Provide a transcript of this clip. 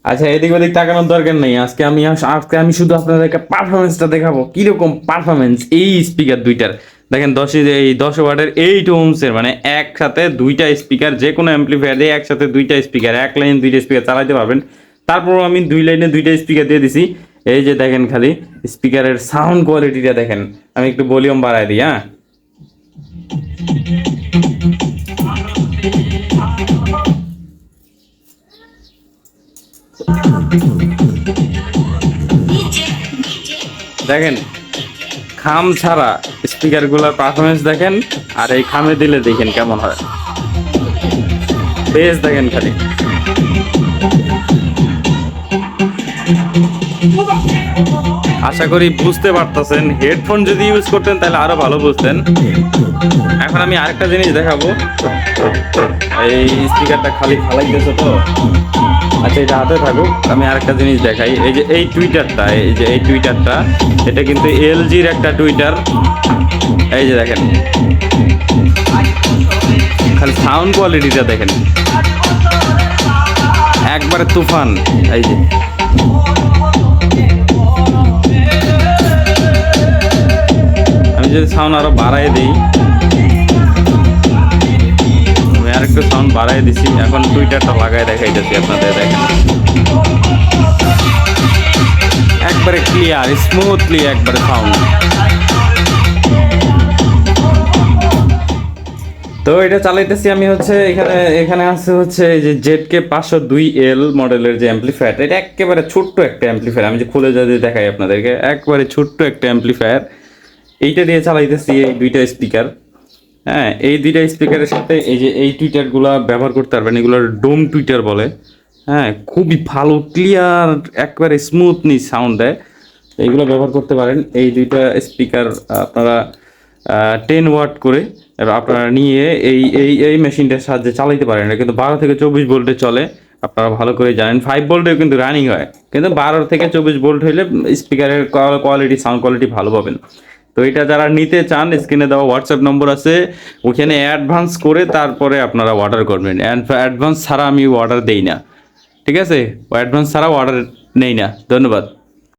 আচ্ছা, এদিক ওদিক তাকানোর দরকার নেই। আজকে আমি শুধু আপনাদেরকে পারফরমেন্সটা দেখাবো, কিরকম পারফরমেন্স এই স্পিকার দুইটার। দেখেন 10 ওয়াটের 8 ওহমসের, মানে একসাথে দুইটা স্পিকার, যে কোনো অ্যাম্পলিফায়ার দিয়ে একসাথে দুইটা স্পিকার, এক লাইন দুইটা স্পিকার চালাতে পারবেন। তারপরও আমি দুই লাইনে দুইটা স্পিকার দিয়ে দিছি। এই যে দেখেন খালি স্পিকারের সাউন্ড কোয়ালিটিটা দেখেন। আমি একটু ভলিউম বাড়াই দিই, হ্যাঁ। দেখেন খাম ছাড়া স্পিকারগুলোর পারফরমেন্স দেখেন, আর এই খামে দিলে দেখেন কেমন হয়। বেশ দেখেন খালি। আশা করি বুঝতে পারতেছেন। হেডফোন যদি ইউজ করতেন তাহলে আরো ভালো বুঝতেন। এখন আমি আরেকটা জিনিস দেখাবো। এই স্পিকারটা খালি ফালাইতেছে তো, আচ্ছা এটা হাতে থাকুক। আমি আরেকটা জিনিস দেখাই। এই যে এই টুইটারটা, এটা কিন্তু এলজির একটা টুইটার। এই যে দেখেন খালি সাউন্ড কোয়ালিটিটা দেখেন, একবারে তুফান। এই যে আমি যদি সাউন্ড আরো বাড়াই দিই, আমি আরেকটু সাউন্ড বাড়াই দিছি। এখন টুইটারটা লাগাই দেখাইতেছি আপনাদের, দেখেন একবারে ক্লিয়ার স্মুথলি একবারে সাউন্ড। তো এটা চালাইতেছি আমি হচ্ছে এখানে আছে হচ্ছে এই যে ZK502L মডেলের যে অ্যাম্পলিফায়ার, এটা একেবারে ছোট্ট একটা অ্যাম্পলিফায়ার। আমি যে খুলে যদি দেখাই আপনাদেরকে, একবারে ছোট্ট একটা অ্যাম্পলিফায়ার। এইটা দিয়ে চালাইতেছি এই দুইটা স্পিকার। হ্যাঁ, এই দুইটা স্পিকারের সাথে এই যে এই টুইটারগুলো ব্যবহার করতে পারবেন, এগুলোর ডোম টুইটার বলে। হ্যাঁ, খুবই ভালো ক্লিয়ার একবারে স্মুথলি সাউন্ড দেয়। এইগুলো ব্যবহার করতে পারেন। এই দুইটা স্পিকার আপনারা 10 ওয়াট করে এবার আপনারা নিয়ে এই মেশিনটার সাহায্যে চালাইতে পারেন। এটা কিন্তু 12 থেকে 24 ভোল্টে চলে, আপনারা ভালো করে জানেন। 5 ভোল্টেও কিন্তু রানিং হয়, কিন্তু 12 থেকে 24 ভোল্ট হইলে স্পিকারের কোয়ালিটি, সাউন্ড কোয়ালিটি ভালো পাবেন। তো এটা যারা নিতে চান, স্ক্রিনে দেওয়া হোয়াটসঅ্যাপ নম্বর আছে, ওখানে অ্যাডভান্স করে তারপরে আপনারা অর্ডার করবেন। অ্যাডভান্স ছাড়া আমি অর্ডার দেই না, ঠিক আছে? অ্যাডভান্স ছাড়া অর্ডার নেই না। ধন্যবাদ।